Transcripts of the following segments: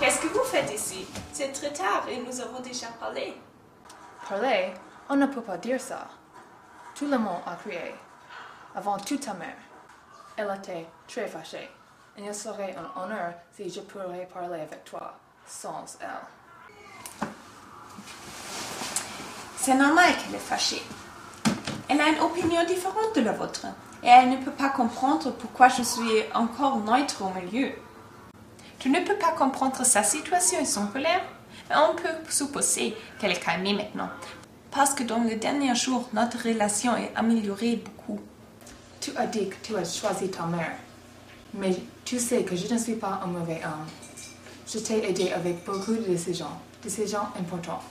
Qu'est-ce que vous faites ici? C'est très tard et nous avons déjà parlé. Parler? On ne peut pas dire ça. Tout le monde a crié. Avant tout ta mère. Elle était très fâchée. Et il serait un honneur si je pourrais parler avec toi, sans elle. C'est normal qu'elle est fâchée. Elle a une opinion différente de la vôtre. Et elle ne peut pas comprendre pourquoi je suis encore neutre au milieu. Tu ne peux pas comprendre sa situation et son colère, mais on peut supposer qu'elle est calmée maintenant. Parce que dans les derniers jours, notre relation est améliorée beaucoup. Tu as dit que tu as choisi ta mère. Mais tu sais que je ne suis pas un mauvais homme. Je t'ai aidé avec beaucoup de décisions importantes.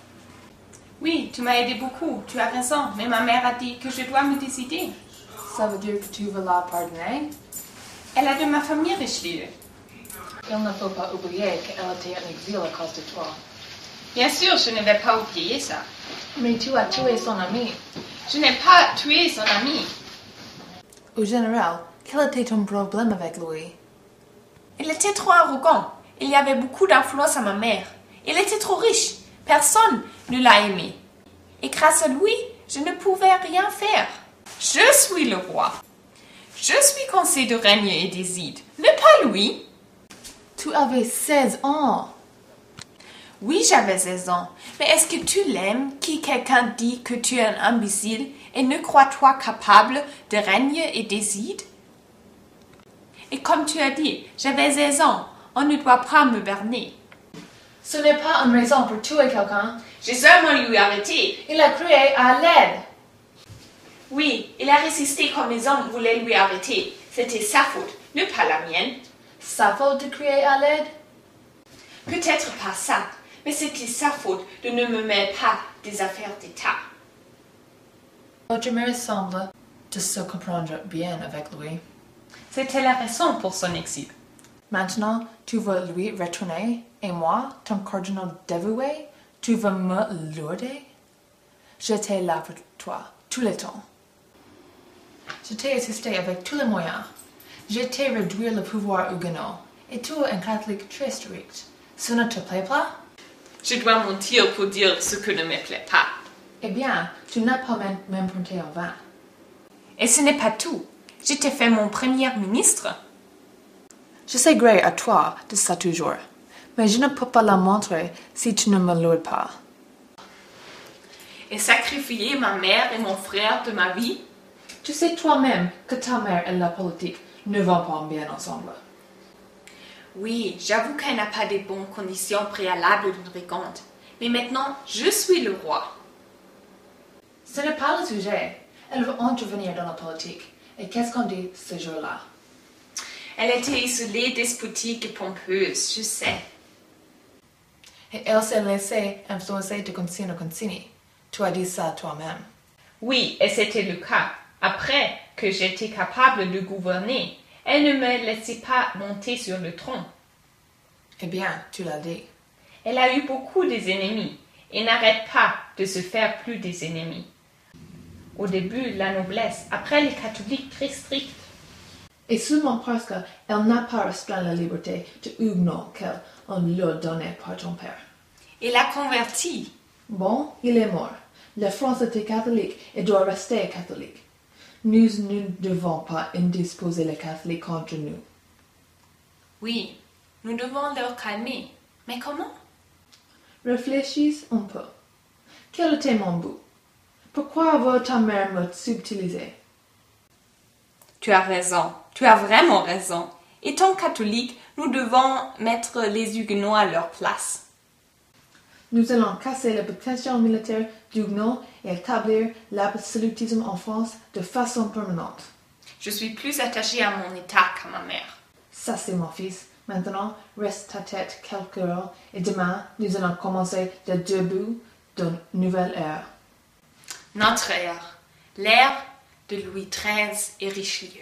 Oui, tu m'as aidé beaucoup, tu as raison, mais ma mère a dit que je dois me décider. Ça veut dire que tu veux la pardonner? Elle a de ma famille Richelieu. Il ne faut pas oublier qu'elle était en exil à cause de toi. Bien sûr, je ne vais pas oublier ça. Mais tu as tué son ami. Je n'ai pas tué son ami. Au général, quel était ton problème avec lui? Il était trop arrogant. Il y avait beaucoup d'influence à ma mère. Il était trop riche. Personne ne l'a aimé. Et grâce à lui, je ne pouvais rien faire. Je suis le roi. Je suis conseiller de règne et des Ides, ne pas lui. Tu avais 16 ans. Oui, j'avais 16 ans. Mais est-ce que tu l'aimes qui quelqu'un dit que tu es un imbécile et ne crois-toi capable de régner et des Ides? Et comme tu as dit, j'avais 16 ans. On ne doit pas me berner. Ce n'est pas une raison pour tuer quelqu'un. J'ai seulement lui arrêté. Il a crié à l'aide. Oui, il a résisté comme les hommes voulaient lui arrêter. C'était sa faute, ne pas la mienne. Sa faute de crier à l'aide? Peut-être pas ça, mais c'était sa faute de ne me mêler pas des affaires d'État. Votre mère semble de se comprendre bien avec lui. C'était la raison pour son exil. Maintenant, tu veux lui retourner, et moi, ton cardinal dévoué, tu veux me lourder? J'étais là pour toi, tout le temps. Je t'ai assisté avec tous les moyens. Je t'ai réduit le pouvoir huguenot, et tu es un catholique très strict. Ce ne te plaît pas? Je dois mentir pour dire ce que ne me plaît pas. Eh bien, tu n'as pas m'emprunté en vain. Et ce n'est pas tout. Je t'ai fait mon premier ministre. Je sais gré à toi de ça toujours, mais je ne peux pas la montrer si tu ne me lourdes pas. Et sacrifier ma mère et mon frère de ma vie? Tu sais toi-même que ta mère et la politique ne vont pas bien ensemble. Oui, j'avoue qu'elle n'a pas de bonnes conditions préalables d'une régente. Mais maintenant, je suis le roi. Ce n'est pas le sujet. Elle veut intervenir dans la politique. Et qu'est-ce qu'on dit ce jour-là? Elle était isolée, despotique et pompeuse, je sais. Et elle s'est laissée influencer de Concini Concini. Tu as dit ça toi-même. Oui, et c'était le cas. Après que j'étais capable de gouverner, elle ne me laissait pas monter sur le trône. Eh bien, tu l'as dit. Elle a eu beaucoup d'ennemis et n'arrête pas de se faire plus des ennemis. Au début, la noblesse, après les catholiques très stricts. Et seulement parce qu'elle n'a pas restreint la liberté de huguenot qu'elle leur donnait par ton père. Elle a converti. Bon, il est mort. La France était catholique et doit rester catholique. Nous ne devons pas indisposer les catholiques contre nous. Oui, nous devons leur calmer. Mais comment? Réfléchis un peu. Quel était mon but? Pourquoi veut ta mère me subtiliser? Tu as raison. Tu as vraiment raison. Étant catholiques, nous devons mettre les huguenots à leur place. Nous allons casser la prétention militaire d'huguenot et établir l'absolutisme en France de façon permanente. Je suis plus attachée à mon état qu'à ma mère. Ça c'est mon fils. Maintenant, reste ta tête quelques heures et demain, nous allons commencer le début d'une nouvelle ère. Notre ère, l'ère de Louis XIII et Richelieu.